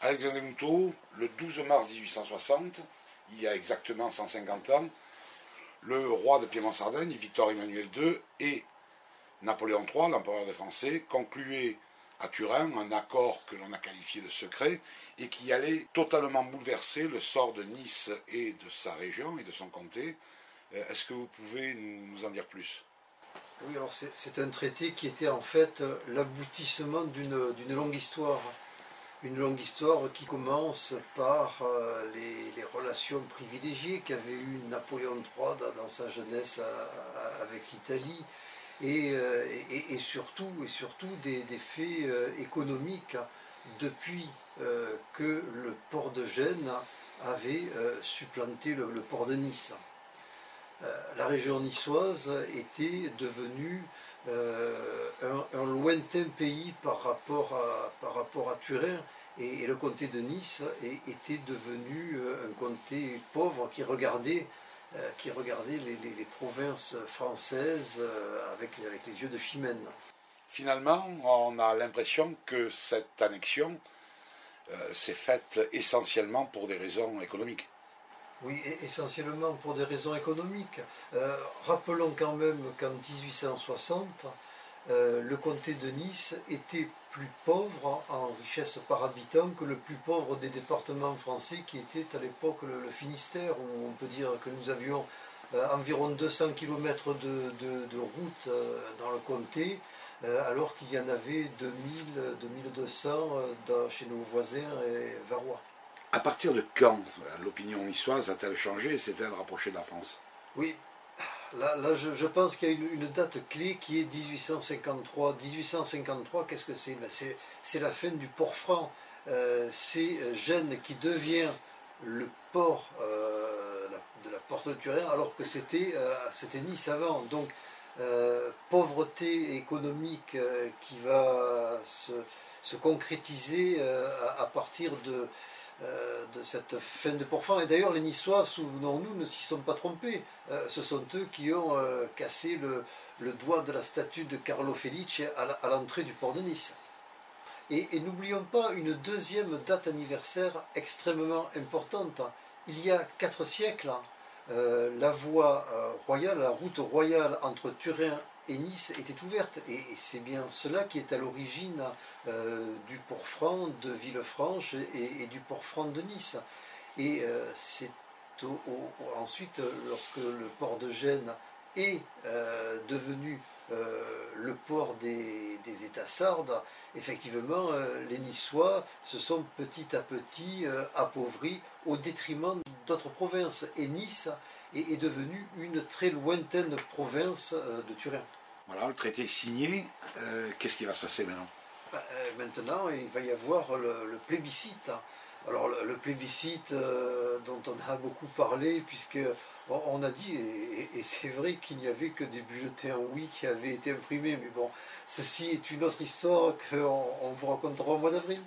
Alexandre Moutot, le 12 mars 1860, il y a exactement 150 ans, le roi de Piémont-Sardaigne, Victor Emmanuel II, et Napoléon III, l'empereur des Français, concluaient à Turin un accord que l'on a qualifié de secret et qui allait totalement bouleverser le sort de Nice et de sa région et de son comté. Est-ce que vous pouvez nous en dire plus? Oui, alors c'est un traité qui était en fait l'aboutissement d'une longue histoire. Une longue histoire qui commence par les relations privilégiées qu'avait eu Napoléon III dans sa jeunesse avec l'Italie et surtout des faits économiques depuis que le port de Gênes avait supplanté le port de Nice. La région niçoise était devenue un lointain pays par rapport à Turin, et le comté de Nice était devenu un comté pauvre qui regardait les provinces françaises avec les yeux de Chimène. Finalement, on a l'impression que cette annexion s'est faite essentiellement pour des raisons économiques. Oui, essentiellement pour des raisons économiques. Rappelons quand même qu'en 1860, le comté de Nice était plus pauvre en richesse par habitant que le plus pauvre des départements français qui était à l'époque le Finistère, où on peut dire que nous avions environ 200 km de route dans le comté, alors qu'il y en avait 2200 chez nos voisins varois. À partir de quand l'opinion niçoise a-t-elle changé et s'est-elle rapprochée de la France? Oui, là je pense qu'il y a une date clé qui est 1853. 1853, qu'est-ce que c'est? C'est la fin du port franc. C'est Gênes qui devient le port de la porte de Turin, alors que c'était Nice avant. Donc, pauvreté économique qui va se concrétiser à partir de cette fin de port franc. Et d'ailleurs, les Niçois, souvenons-nous, ne s'y sont pas trompés. Ce sont eux qui ont cassé le doigt de la statue de Carlo Felice à l'entrée du port de Nice. Et n'oublions pas une deuxième date anniversaire extrêmement importante. Il y a 4 siècles, la voie royale, la route royale entre Turin et Nice était ouverte, et c'est bien cela qui est à l'origine du port franc de Villefranche et du port franc de Nice. Et c'est ensuite, lorsque le port de Gênes est devenu le port des États sardes, effectivement, les Niçois se sont petit à petit appauvris au détriment d'autres provinces. Et Nice est devenue une très lointaine province de Turin. Voilà, le traité est signé. Qu'est-ce qui va se passer maintenant? Maintenant, il va y avoir le plébiscite. Alors, le plébiscite dont on a beaucoup parlé, puisque on a dit, et c'est vrai qu'il n'y avait que des bulletins oui qui avaient été imprimés, mais bon, ceci est une autre histoire qu'on vous racontera au mois d'avril.